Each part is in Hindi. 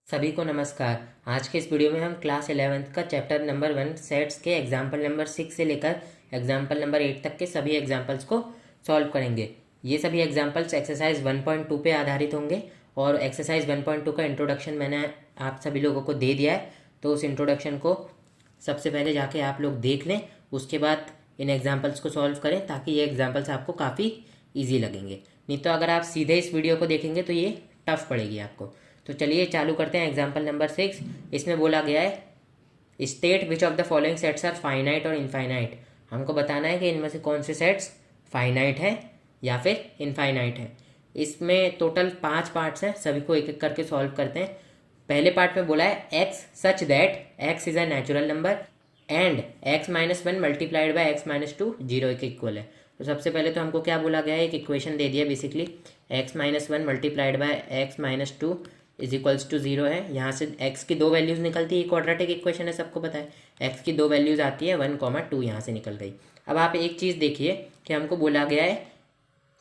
सभी को नमस्कार। आज के इस वीडियो में हम क्लास 11th का चैप्टर नंबर 1 सेट्स के एग्जाम्पल नंबर 6 से लेकर एग्जाम्पल नंबर 8 तक के सभी एग्जाम्पल्स को सॉल्व करेंगे। ये सभी एग्जाम्पल्स एक्सरसाइज 1.2 पे आधारित होंगे और एक्सरसाइज 1.2 का इंट्रोडक्शन मैंने आप सभी लोगों को दे दिया है, तो उस इंट्रोडक्शन को सबसे पहले जाके आप लोग देख लें, उसके बाद इन एग्जाम्पल्स को सॉल्व करें ताकि ये एग्जाम्पल्स आपको काफ़ी ईजी लगेंगे। नहीं तो अगर आप सीधे इस वीडियो को देखेंगे तो ये टफ पड़ेगी आपको। तो चलिए चालू करते हैं एग्जाम्पल नंबर 6। इसमें बोला गया है state which of the following sets are finite और इनफाइनाइट। हमको बताना है कि इनमें से कौन से सेट्स फाइनाइट है या फिर इनफाइनाइट है। इसमें टोटल 5 पार्ट्स हैं, सभी को एक एक करके सॉल्व करते हैं। पहले पार्ट में बोला है x such that x is a natural number and x minus one multiplied by x minus to zero के इक्वल है। तो सबसे पहले तो हमको क्या बोला गया है, एक इक्वेशन दे दिया basically, x minus one multiplied by x minus two is equals to zero है। यहाँ से एक्स की दो वैल्यूज़ निकलती है, क्वाड्रेटिक इक्वेशन है, सबको पता है। एक्स की दो वैल्यूज़ आती है 1, 2 यहाँ से निकल गई। अब आप एक चीज़ देखिए कि हमको बोला गया है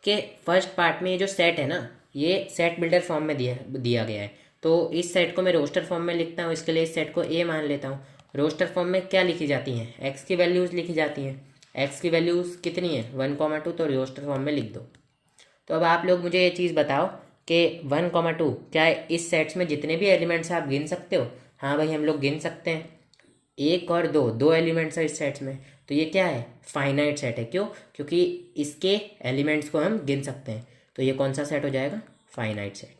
कि फर्स्ट पार्ट में ये जो सेट है ना, ये सेट बिल्डर फॉर्म में दिया गया है। तो इस सेट को मैं रोस्टर फॉर्म में लिखता हूँ, इसके लिए इस सेट को ए मान लेता हूँ। रोस्टर फॉर्म में क्या लिखी जाती हैं, एक्स की वैल्यूज़ लिखी जाती हैं। एक्स की वैल्यूज़ कितनी है 1, 2, तो रोस्टर फॉर्म में लिख दो। तो अब आप लोग मुझे ये चीज़ बताओ कि 1, 2 क्या इस सेट्स में जितने भी एलिमेंट्स आप गिन सकते हो? हाँ भाई, हम लोग गिन सकते हैं। एक और दो, दो एलिमेंट्स है इस सेट्स में, तो ये क्या है, फाइनाइट सेट है। क्यों? क्योंकि इसके एलिमेंट्स को हम गिन सकते हैं। तो ये कौन सा सेट हो जाएगा, फाइनाइट सेट।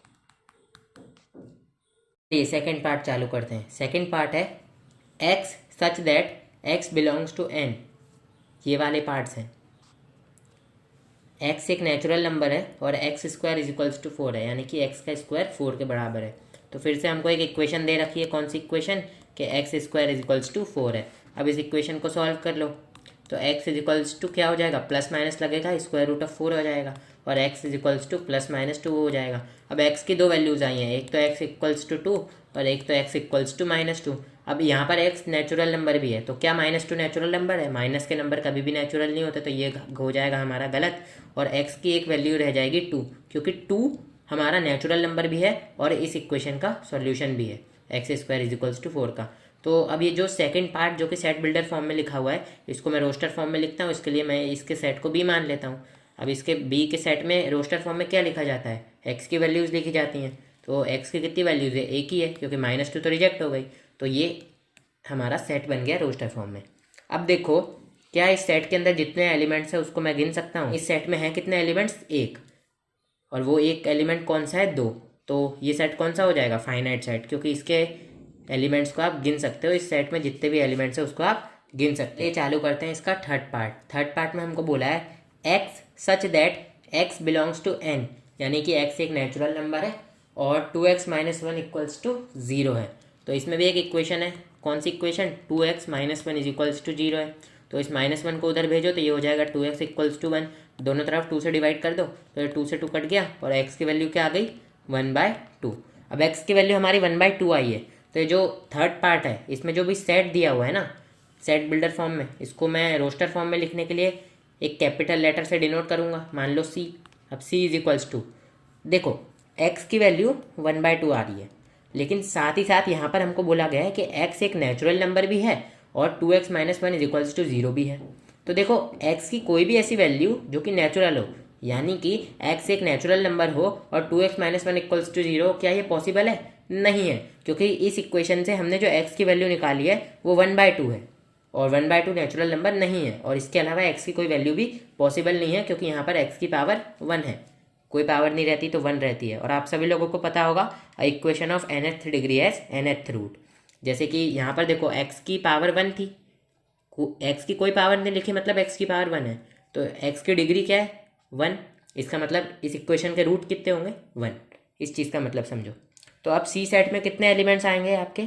ये सेकेंड पार्ट चालू करते हैं। सेकेंड पार्ट है x such that x belongs to N. ये वाले पार्ट्स हैं। एक्स एक नेचुरल नंबर है और x square is equals to 4 है, यानी कि एक्स का स्क्वायर 4 के बराबर है। तो फिर से हमको एक इक्वेशन दे रखी है, कौन सी इक्वेशन, कि x square is equals to 4 है। अब इस इक्वेशन को सॉल्व कर लो। तो एक्स इज इक्वल्स टू क्या हो जाएगा, प्लस माइनस लगेगा, स्क्वायर रूट ऑफ 4 हो जाएगा और x is equals two plus minus 2 हो जाएगा। अब एक्स की दो वैल्यूज़ आई हैं, एक तो एक्स इक्वल्स टू 2 और एक तो एक्स इक्वल्स टू -2। अब यहाँ पर एक्स नेचुरल नंबर भी है, तो क्या -2 नेचुरल नंबर है? माइनस के नंबर कभी भी नेचुरल नहीं होते, तो ये हो जाएगा हमारा गलत। और एक्स की एक वैल्यू रह जाएगी 2, क्योंकि 2 हमारा नेचुरल नंबर भी है और इस इक्वेशन का सॉल्यूशन भी है, x square is equals to 4 का। तो अब ये जो सेकंड पार्ट जो कि सेट बिल्डर फॉर्म में लिखा हुआ है, इसको मैं रोस्टर फॉर्म में लिखता हूँ। इसके लिए मैं इसके सेट को बी मान लेता हूँ। अब इसके बी के सेट में रोस्टर फॉर्म में क्या लिखा जाता है, एक्स की वैल्यूज़ लिखी जाती हैं। तो एक्स की कितनी वैल्यूज़ है, एक ही है, क्योंकि -2 तो रिजेक्ट हो गई। तो ये हमारा सेट बन गया रोस्टर फॉर्म में। अब देखो, क्या इस सेट के अंदर जितने एलिमेंट्स हैं उसको मैं गिन सकता हूँ? इस सेट में है कितने एलिमेंट्स, एक, और वो एक एलिमेंट कौन सा है, 2। तो ये सेट कौन सा हो जाएगा, फाइनाइट सेट, क्योंकि इसके एलिमेंट्स को आप गिन सकते हो। इस सेट में जितने भी एलिमेंट्स हैं उसको आप गिन सकते हो। ये चालू करते हैं इसका थर्ड पार्ट। थर्ड पार्ट में हमको बोला है x such that x belongs to N, यानी कि एक्स एक नेचुरल नंबर है और 2x minus one equals to 0 है। तो इसमें भी एक इक्वेशन है, कौन सी equation, 2x minus one is equals to 0 है। तो इस -1 को उधर भेजो तो ये हो जाएगा 2x इक्वल्स टू 1। दोनों तरफ 2 से डिवाइड कर दो तो ये 2 से 2 कट गया और x की वैल्यू क्या आ गई, 1/2। अब x की वैल्यू हमारी 1/2 आई है। तो ये जो थर्ड पार्ट है इसमें जो भी सेट दिया हुआ है ना, सेट बिल्डर फॉर्म में, इसको मैं रोस्टर फॉर्म में लिखने के लिए एक कैपिटल लेटर से डिनोट करूँगा, मान लो c। अब c इज इक्वल्स टू, देखो x की वैल्यू 1/2 आ रही है, लेकिन साथ ही साथ यहाँ पर हमको बोला गया है कि x एक नेचुरल नंबर भी है और 2x minus one is equals to 0 भी है। तो देखो x की कोई भी ऐसी वैल्यू जो कि नेचुरल हो, यानी कि x एक नेचुरल नंबर हो और 2x minus one equals to 0, क्या ये पॉसिबल है? नहीं है, क्योंकि इस इक्वेशन से हमने जो x की वैल्यू निकाली है वो 1/2 है और 1/2 नेचुरल नंबर नहीं है। और इसके अलावा x की कोई वैल्यू भी पॉसिबल नहीं है, क्योंकि यहाँ पर x की पावर 1 है, कोई पावर नहीं रहती तो 1 रहती है। और आप सभी लोगों को पता होगा equation of nth degree as nth root. जैसे कि यहाँ पर देखो x की पावर 1 थी, x की कोई पावर नहीं लिखी, मतलब x की पावर 1 है, तो x की डिग्री क्या है, 1। इसका मतलब इस इक्वेशन के रूट कितने होंगे, 1। इस चीज़ का मतलब समझो। तो अब सी सेट में कितने एलिमेंट्स आएंगे आपके,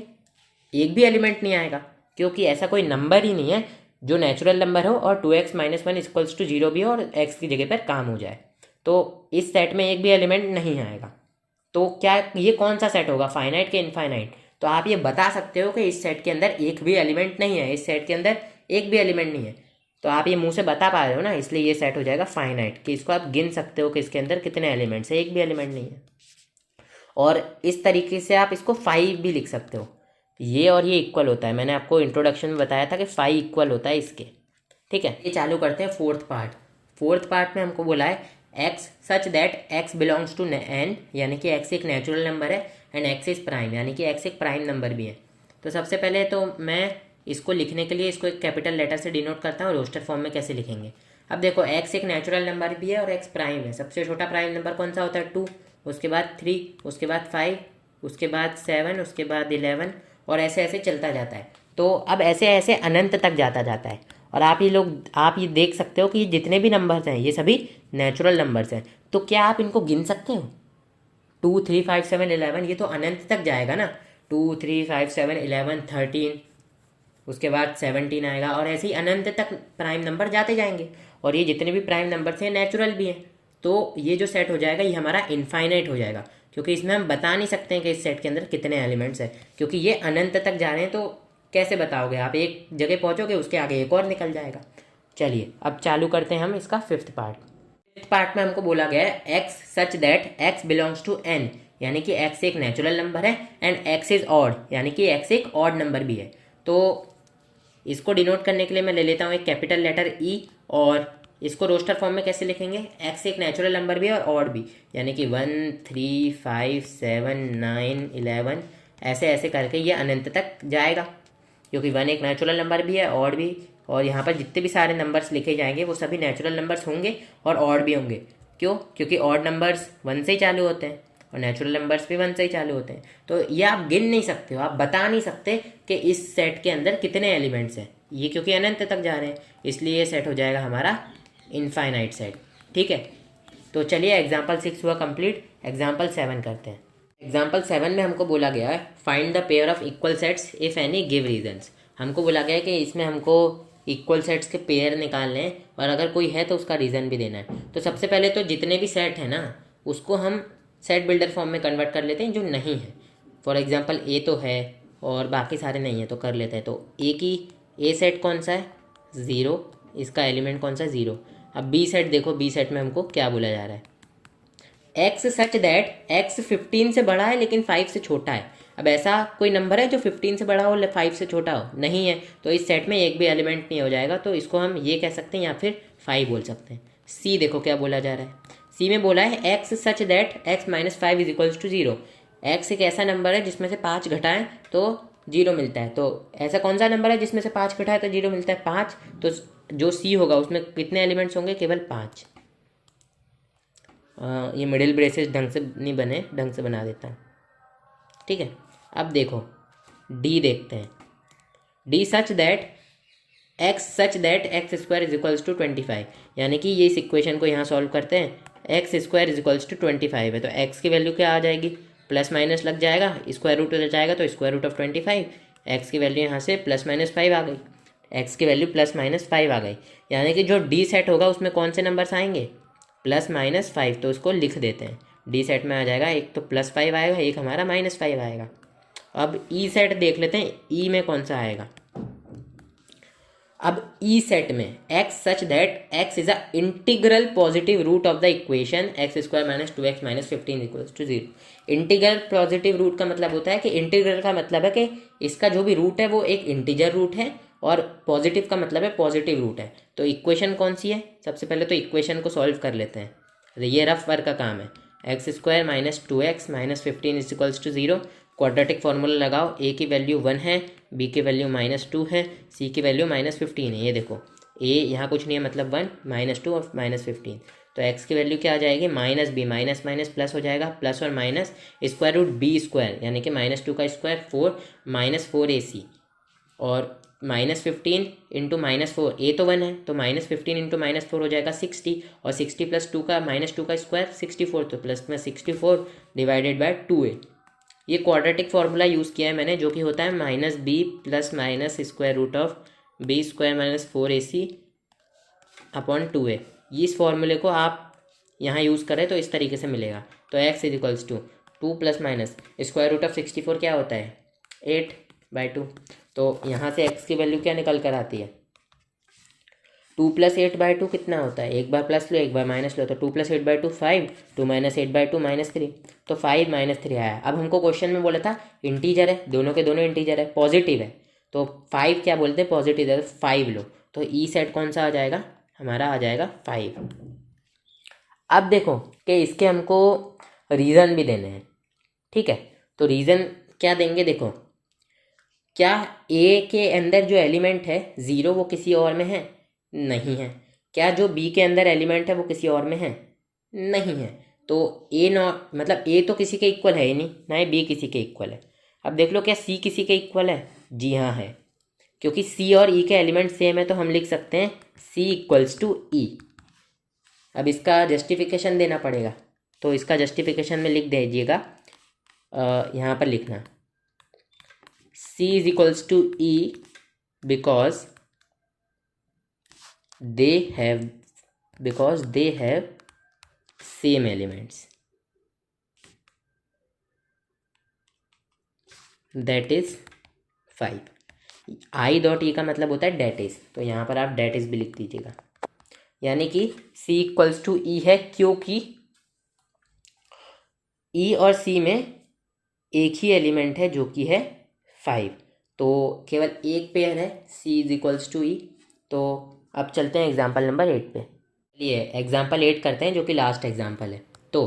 एक भी एलिमेंट नहीं आएगा, क्योंकि ऐसा कोई नंबर ही नहीं है जो नेचुरल नंबर हो और 2x minus one equals to 0 भी हो और x की जगह पर काम हो जाए। तो इस सेट में एक भी एलिमेंट नहीं आएगा। तो क्या ये कौन सा सेट होगा, फाइनाइट के इनफाइनाइट? तो आप ये बता सकते हो कि इस सेट के अंदर एक भी एलिमेंट नहीं है, इस सेट के अंदर एक भी एलिमेंट नहीं है। तो आप ये मुंह से बता पा रहे हो ना, इसलिए ये सेट हो जाएगा फाइनाइट, कि इसको आप गिन सकते हो कि इसके अंदर कितने एलिमेंट्स है, एक भी एलिमेंट नहीं है। और इस तरीके से आप इसको 5 भी लिख सकते हो। ये और ये इक्वल होता है, मैंने आपको इंट्रोडक्शन में बताया था कि 5 इक्वल होता है इसके। ठीक है, ये चालू करते हैं फोर्थ पार्ट। फोर्थ पार्ट में हमको बोला है x such that x belongs to N, यानी कि एक्स एक नेचुरल नंबर है, एंड एक्स इज प्राइम, यानी कि एक्स एक प्राइम नंबर भी है। तो सबसे पहले तो मैं इसको लिखने के लिए इसको एक कैपिटल लेटर से डिनोट करता हूँ। रोस्टर फॉर्म में कैसे लिखेंगे, अब देखो एक्स एक नेचुरल नंबर भी है और एक्स प्राइम है। सबसे छोटा प्राइम नंबर कौन सा होता है, 2, उसके बाद 3, उसके बाद 5, उसके बाद 7, उसके बाद 11, और ऐसे ऐसे चलता जाता है। तो अब ऐसे ऐसे अनंत तक जाता है। और आप ये देख सकते हो कि जितने भी नंबर्स हैं ये सभी नेचुरल नंबर्स हैं। तो क्या आप इनको गिन सकते हो, 2, 3, 5, 7, 11, ये तो अनंत तक जाएगा ना। 2, 3, 5, 7, 11, 13, उसके बाद 17 आएगा, और ऐसे ही अनंत तक प्राइम नंबर जाते जाएंगे। और ये जितने भी प्राइम नंबर्स हैं नेचुरल भी हैं। तो ये जो सेट हो जाएगा ये हमारा इनफाइनाइट हो जाएगा, क्योंकि इसमें हम बता नहीं सकते हैं कि इस सेट के अंदर कितने एलिमेंट्स हैं, क्योंकि ये अनंत तक जा रहे हैं। तो कैसे बताओगे आप, एक जगह पहुंचोगे उसके आगे एक और निकल जाएगा। चलिए अब चालू करते हैं हम इसका फिफ्थ पार्ट। फिफ्थ पार्ट में हमको बोला गया है x such that x belongs to N, यानी कि एक्स एक नेचुरल नंबर है, एंड एक्स इज ऑड, यानी कि एक्स एक ऑड नंबर भी है। तो इसको डिनोट करने के लिए मैं ले लेता हूँ एक कैपिटल लेटर ई, और इसको रोस्टर फॉर्म में कैसे लिखेंगे, एक्स एक नेचुरल नंबर भी है और ऑड भी, यानी कि 1, 3, 5, 7, 9, 11, ऐसे ऐसे करके ये अनंत तक जाएगा, क्योंकि 1 एक नेचुरल नंबर भी है, ऑड भी। और यहाँ पर जितने भी सारे नंबर्स लिखे जाएंगे वो सभी नेचुरल नंबर्स होंगे और ऑड भी होंगे। क्यों, क्योंकि ऑड नंबर्स 1 से ही चालू होते हैं और नेचुरल नंबर्स भी 1 से ही चालू होते हैं। तो ये आप गिन नहीं सकते हो, आप बता नहीं सकते कि इस सेट के अंदर कितने एलिमेंट्स हैं, ये क्योंकि अनंत तक जा रहे हैं, इसलिए ये सेट हो जाएगा हमारा इनफाइनाइट सेट। ठीक है, तो चलिए एग्जाम्पल 6 हुआ कंप्लीट, एग्जाम्पल 7 करते हैं। एग्जाम्पल 7 में हमको बोला गया है find the pair of equal sets if any give reasons. हमको बोला गया है कि इसमें हमको इक्वल सेट्स के पेयर निकालने हैं, और अगर कोई है तो उसका रीज़न भी देना है। तो सबसे पहले तो जितने भी सेट हैं ना उसको हम सेट बिल्डर फॉर्म में कन्वर्ट कर लेते हैं जो नहीं है। फॉर एग्जांपल ए तो है और बाकी सारे नहीं है, तो कर लेते हैं। तो ए की ए सेट कौन सा है, 0, इसका एलिमेंट कौन सा है, 0। अब बी सेट देखो, बी सेट में हमको क्या बोला जा रहा है, एक्स सच दैट एक्स 15 से बड़ा है लेकिन 5 से छोटा है। अब ऐसा कोई नंबर है जो 15 से बड़ा हो 5 से छोटा हो, नहीं है, तो इस सेट में एक भी एलिमेंट नहीं हो जाएगा। तो इसको हम ये कह सकते हैं या फिर 5 बोल सकते हैं। सी देखो क्या बोला जा रहा है, सी में बोला है x such that x minus 5 is equals to 0। X एक ऐसा नंबर है जिसमें से 5 घटाएं तो 0 मिलता है। तो ऐसा कौन सा नंबर है जिसमें से 5 घटाएं तो 0 मिलता है, 5। तो जो सी होगा उसमें कितने एलिमेंट्स होंगे, केवल 5। ये मिडिल ब्रेसेस ढंग से नहीं बने, ढंग से बना देता हूँ। ठीक है, अब देखो डी देखते हैं। D such that x square is equals to 25, यानी कि ये इस इक्वेशन को यहाँ सॉल्व करते हैं। X square is equals to 25 है, तो एक्स की वैल्यू क्या आ जाएगी, प्लस माइनस लग जाएगा, स्क्वायर रूट हो जाएगा, तो स्क्वायर रूट ऑफ 25। एक्स की वैल्यू यहाँ से प्लस माइनस 5 आ गई, एक्स की वैल्यू प्लस माइनस 5 आ गई, यानी कि जो डी सेट होगा उसमें कौन से नंबर्स आएंगे, प्लस माइनस 5। तो उसको लिख देते हैं, डी सेट में आ जाएगा एक तो प्लस 5 आएगा, एक हमारा माइनस 5 आएगा। अब ई सेट देख लेते हैं, ई में कौन सा आएगा। अब ई सेट में x such that x is a integral positive root of the equation x square minus 2x minus 15 equals to 0। Integral positive root का मतलब होता है कि इंटीग्रल का मतलब है कि इसका जो भी रूट है वो एक इंटीजर रूट है, और पॉजिटिव का मतलब है पॉजिटिव रूट है। तो इक्वेशन कौन सी है, सबसे पहले तो इक्वेशन को सॉल्व कर लेते हैं। ये रफ वर्क का काम है। X square minus 2x minus 15 is equals to 0। Quadratic formula लगाओ, ए की वैल्यू 1 है, बी की वैल्यू -2 है, सी की वैल्यू -15 है। ये देखो ए यहाँ कुछ नहीं है, मतलब 1, -2 और -15। तो एक्स की वैल्यू क्या आ जाएगी, minus b, minus minus plus हो जाएगा, प्लस और minus square root b square, यानी कि -2 का स्क्वायर 4, -4ac, और -15 इंटू -4, ए तो 1 है, तो -15 इंटू -4 हो जाएगा 60, और 60 प्लस 2 का -2 का स्क्वायर 64, तो प्लस में 64 डिवाइडेड बाय 2a। ये क्वाड्रेटिक फार्मूला यूज़ किया है मैंने, जो कि होता है -b plus minus square root of b square minus 4ac upon 2a। इस फॉर्मूले को आप यहाँ यूज़ करें तो इस तरीके से मिलेगा। तो x is equals to 2 plus minus square root of 64 क्या होता है, 8/2। तो यहाँ से x की वैल्यू क्या निकल कर आती है, 2+8/2 कितना होता है, एक बार प्लस लो एक बार माइनस लो, तो 2+8/2 5, 2 - 8/2 -3, तो 5 - 3 आया। अब हमको क्वेश्चन में बोला था इंटीजर है, दोनों के दोनों इंटीजर है, पॉजिटिव है, तो 5 क्या बोलते हैं पॉजिटिव है, तो 5 लो, तो ई सेट कौन सा आ जाएगा, हमारा आ जाएगा 5। अब देखो कि इसके हमको रीज़न भी देने हैं, ठीक है, तो रीज़न क्या देंगे, देखो क्या ए के अंदर जो एलिमेंट है 0 वो किसी और में है, नहीं है। क्या जो बी के अंदर एलिमेंट है वो किसी और में है, नहीं है। तो ए नॉट मतलब ए तो किसी के इक्वल है ही नहीं, ना ही बी किसी के इक्वल है। अब देख लो क्या सी किसी के इक्वल है, जी हाँ है, क्योंकि सी और ई के एलिमेंट सेम है, तो हम लिख सकते हैं सी इक्वल्स टू ई। अब इसका जस्टिफिकेशन देना पड़ेगा, तो इसका जस्टिफिकेशन में लिख दीजिएगा, यहाँ पर लिखना C is equals to E because they have same elements, that is 5। I dot E का मतलब होता है डेट इज, तो यहाँ पर आप डेट इज भी लिख दीजिएगा, यानी कि C इक्वल्स टू E है क्योंकि E और C में एक ही एलिमेंट है जो कि है 5, तो केवल एक पेयर है, C is equals to E। तो अब चलते हैं एग्जाम्पल नंबर 8 पे, चलिए एग्जाम्पल 8 करते हैं जो कि लास्ट एग्जाम्पल है। तो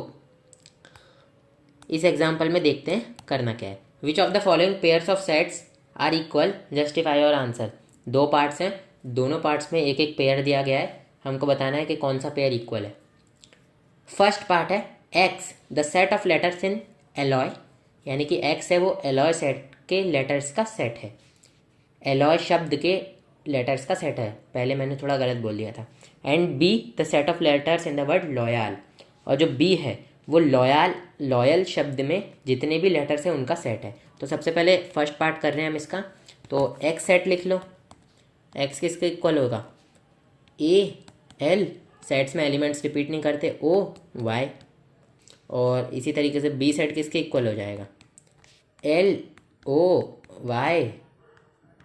इस एग्जाम्पल में देखते हैं करना क्या है। Which of the following pairs of sets are equal, justify और आंसर। दो पार्ट्स हैं, दोनों पार्ट्स में एक एक पेयर दिया गया है, हमको बताना है कि कौन सा पेयर इक्वल है। फर्स्ट पार्ट है x the set of letters in alloy, यानी कि एक्स है वो एलॉय सेट के लेटर्स का सेट है, एलॉय शब्द के लेटर्स का सेट है, पहले मैंने थोड़ा गलत बोल दिया था। And be the set of letters in the word loyal, और जो बी है वो लॉयल शब्द में जितने भी लेटर्स हैं उनका सेट है। तो सबसे पहले फर्स्ट पार्ट कर रहे हैं हम इसका, तो एक्स सेट लिख लो, एक्स किसके इक्वल होगा, ए एल, सेट्स में एलिमेंट्स रिपीट नहीं करते, ओ वाई, और इसी तरीके से बी सेट किसके इक्वल हो जाएगा, एल ओ वाई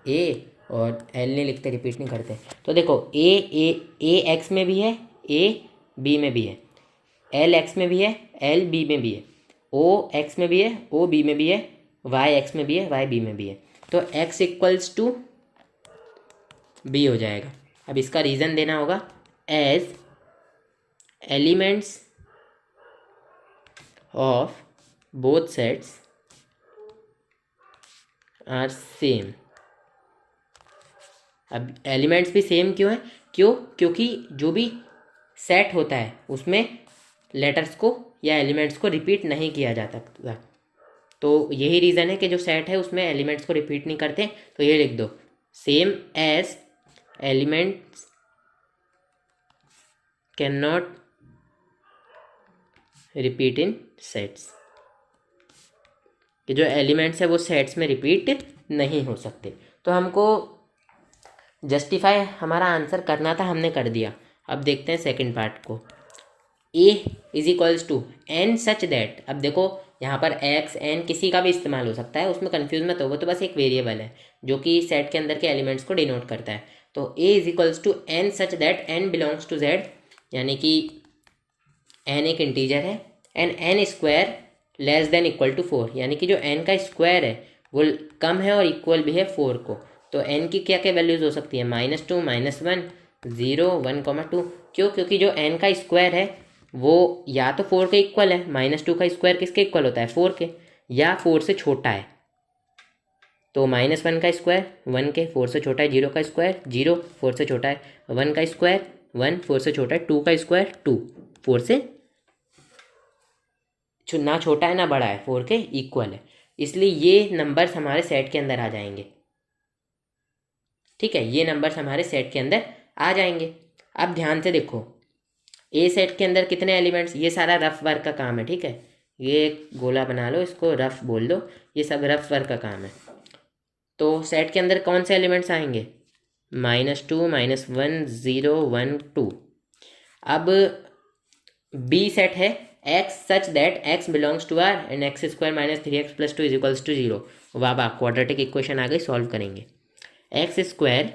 ए, और एल नहीं लिखते रिपीट नहीं करते। तो देखो ए एक्स में भी है, ए बी में भी है, एल एक्स में भी है, एल बी में भी है, ओ एक्स में भी है, ओ बी में भी है, वाई एक्स में भी है, वाई बी में भी है, तो एक्स इक्वल्स टू बी हो जाएगा। अब इसका रीज़न देना होगा, as elements of both sets are same. अब एलिमेंट्स भी सेम क्यों है, क्योंकि जो भी सेट होता है उसमें लेटर्स को या एलिमेंट्स को रिपीट नहीं किया जाता, तो यही रीज़न है कि जो सेट है उसमें एलिमेंट्स को रिपीट नहीं करते। तो ये लिख दो, same as elements can not repeat in sets, कि जो एलिमेंट्स है वो सेट्स में रिपीट नहीं हो सकते। तो हमको जस्टिफाई हमारा आंसर करना था, हमने कर दिया। अब देखते हैं सेकंड पार्ट को, a is equals to n such that. अब देखो यहाँ पर एक्स एन किसी का भी इस्तेमाल हो सकता है, उसमें कन्फ्यूज मत हो, वो तो बस एक वेरिएबल है जो कि सेट के अंदर के एलिमेंट्स को डिनोट करता है। तो a is equals to n such that n belongs to z, यानी कि एन एक इंटीजर है, and n square less than equal to 4, यानी कि जो एन का स्क्वायर है वो कम है और इक्वल भी है 4 को। तो एन की क्या क्या वैल्यूज़ हो सकती है, -2, -1, 0, 1, 2। क्यों, क्योंकि जो एन का स्क्वायर है वो या तो 4 के इक्वल है, -2 का स्क्वायर किसके इक्वल होता है, 4 के, या 4 से छोटा है। तो -1 का स्क्वायर 1 के, 4 से छोटा है, 0 का स्क्वायर 0, 4 से छोटा है, 1 का स्क्वायर 1, 4 से छोटा है, 2 का स्क्वायर 2, 4 से ना छोटा है ना बड़ा है, 4 के इक्वल है, इसलिए ये नंबर्स हमारे सेट के अंदर आ जाएंगे। ठीक है, ये नंबर्स हमारे सेट के अंदर आ जाएंगे। अब ध्यान से देखो, ए सेट के अंदर कितने एलिमेंट्स, ये सारा रफ वर्क का काम है, ठीक है, ये एक गोला बना लो, इसको रफ बोल दो, ये सब रफ वर्क का काम है। तो सेट के अंदर कौन से एलिमेंट्स आएंगे, -2, -1, 0, 1, 2। अब बी सेट है x such that x belongs to R and x square -3x + 2 is equals to 0। वाह वाह, क्वाड्रेटिक इक्वेशन आ गई, सॉल्व करेंगे। X square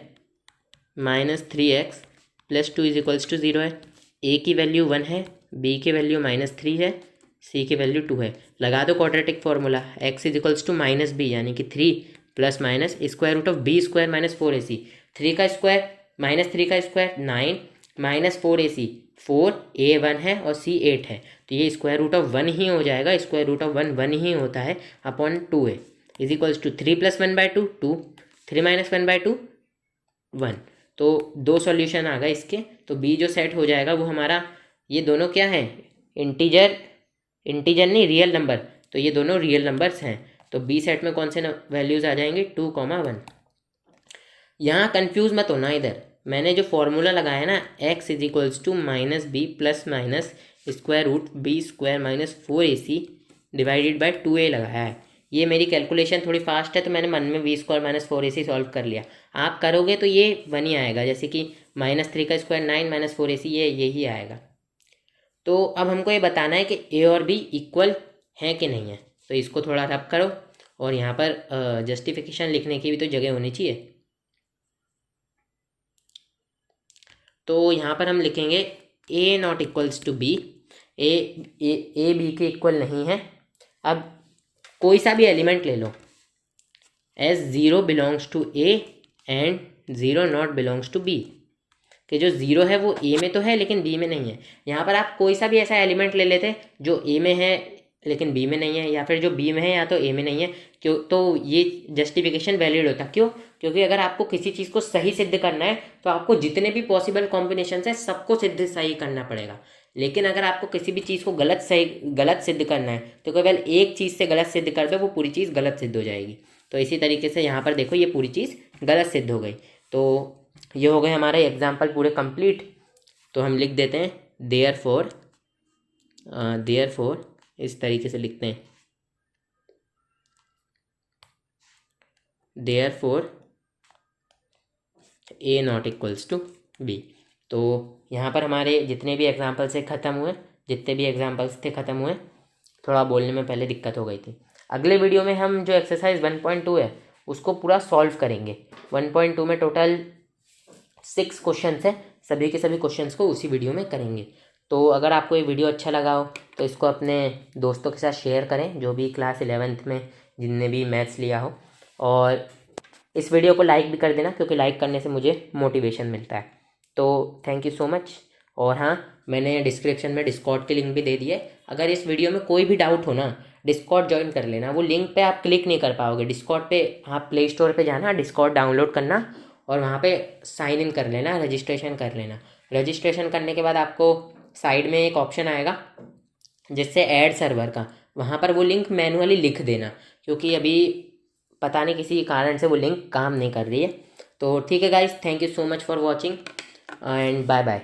-3x plus 2 is equals to 0 है। ए की वैल्यू 1 है, बी की वैल्यू -3 है, सी की वैल्यू 2 है। लगा दो quadratic formula, x is equals to -b यानी कि 3 प्लस minus square root of b square minus 4ac। 3 का स्क्वायर -3 का स्क्वायर 9 -4ac 4, a 1 है और c 8 है, तो ये स्क्वायर रूट ऑफ 1 ही हो जाएगा। स्क्वायर रूट ऑफ 1 1 ही होता है upon 2a is equals to 3 + 1/2 2, 3 - 1/2 1। तो दो सॉल्यूशन आ गए इसके। तो बी जो सेट हो जाएगा वो हमारा, ये दोनों क्या है, इंटीजर नहीं रियल नंबर, तो ये दोनों रियल नंबर्स हैं। तो बी सेट में कौन से वैल्यूज़ आ जाएंगे 2, 1। यहाँ कंफ्यूज मत होना, इधर मैंने जो फॉर्मूला लगाया ना x is equals to -b plus minus square root b square minus 4ac divided by 2a लगाया है। ये मेरी कैलकुलेशन थोड़ी फास्ट है तो मैंने मन में b square minus 4ac solve कर लिया। आप करोगे तो ये 1 ही आएगा, जैसे कि -3 का स्क्वायर 9 -4ac ये यही आएगा। तो अब हमको ये बताना है कि a और b इक्वल हैं कि नहीं है। तो इसको थोड़ा रब करो और यहाँ पर जस्टिफिकेशन लिखने की भी तो जगह होनी चाहिए। तो यहाँ पर हम लिखेंगे a not equals to b, a b के इक्वल नहीं है। अब कोई सा भी एलिमेंट ले लो, as 0 belongs to a and 0 not belongs to b, कि जो 0 है वो a में तो है लेकिन b में नहीं है। यहाँ पर आप कोई सा भी ऐसा एलिमेंट ले लेते जो a में है लेकिन b में नहीं है, या फिर जो b में है या तो a में नहीं है, क्यों, तो ये जस्टिफिकेशन वैलिड होता। क्यों? क्योंकि अगर आपको किसी चीज़ को सही सिद्ध करना है तो आपको जितने भी पॉसिबल कॉम्बिनेशन है सबको सिद्ध सही करना पड़ेगा। लेकिन अगर आपको किसी भी चीज़ को गलत सिद्ध करना है तो केवल एक चीज़ से गलत सिद्ध कर दो, वो पूरी चीज़ गलत सिद्ध हो जाएगी। तो इसी तरीके से यहाँ पर देखो ये पूरी चीज़ गलत सिद्ध हो गई। तो ये हो गए हमारे एग्जाम्पल पूरे कंप्लीट। तो हम लिख देते हैं देयरफॉर इस तरीके से लिखते हैं, therefore a not equals to b। तो यहाँ पर हमारे जितने भी एग्जाम्पल्स थे ख़त्म हुए, थोड़ा बोलने में पहले दिक्कत हो गई थी। अगले वीडियो में हम जो एक्सरसाइज 1.2 है उसको पूरा सॉल्व करेंगे। 1.2 में टोटल 6 क्वेश्चंस है, सभी के सभी क्वेश्चंस को उसी वीडियो में करेंगे। तो अगर आपको ये वीडियो अच्छा लगा हो तो इसको अपने दोस्तों के साथ शेयर करें, जो भी क्लास 11th में जिनने भी मैथ्स लिया हो, और इस वीडियो को लाइक भी कर देना क्योंकि लाइक करने से मुझे मोटिवेशन मिलता है। तो थैंक यू सो मच। और हाँ, मैंने डिस्क्रिप्शन में डिस्कॉर्ड की लिंक भी दे दी है। अगर इस वीडियो में कोई भी डाउट हो ना, डिस्कॉर्ड ज्वाइन कर लेना। वो लिंक पे आप क्लिक नहीं कर पाओगे। डिस्कॉर्ड पे आप प्ले स्टोर पे जाना, डिस्कॉर्ड डाउनलोड करना और वहाँ पे साइन इन कर लेना, रजिस्ट्रेशन कर लेना। रजिस्ट्रेशन करने के बाद आपको साइड में एक ऑप्शन आएगा जिससे ऐड सर्वर का, वहाँ पर वो लिंक मैनुअली लिख देना, क्योंकि अभी पता नहीं किसी कारण से वो लिंक काम नहीं कर रही है। तो ठीक है guys, thank you so much for watching and bye bye.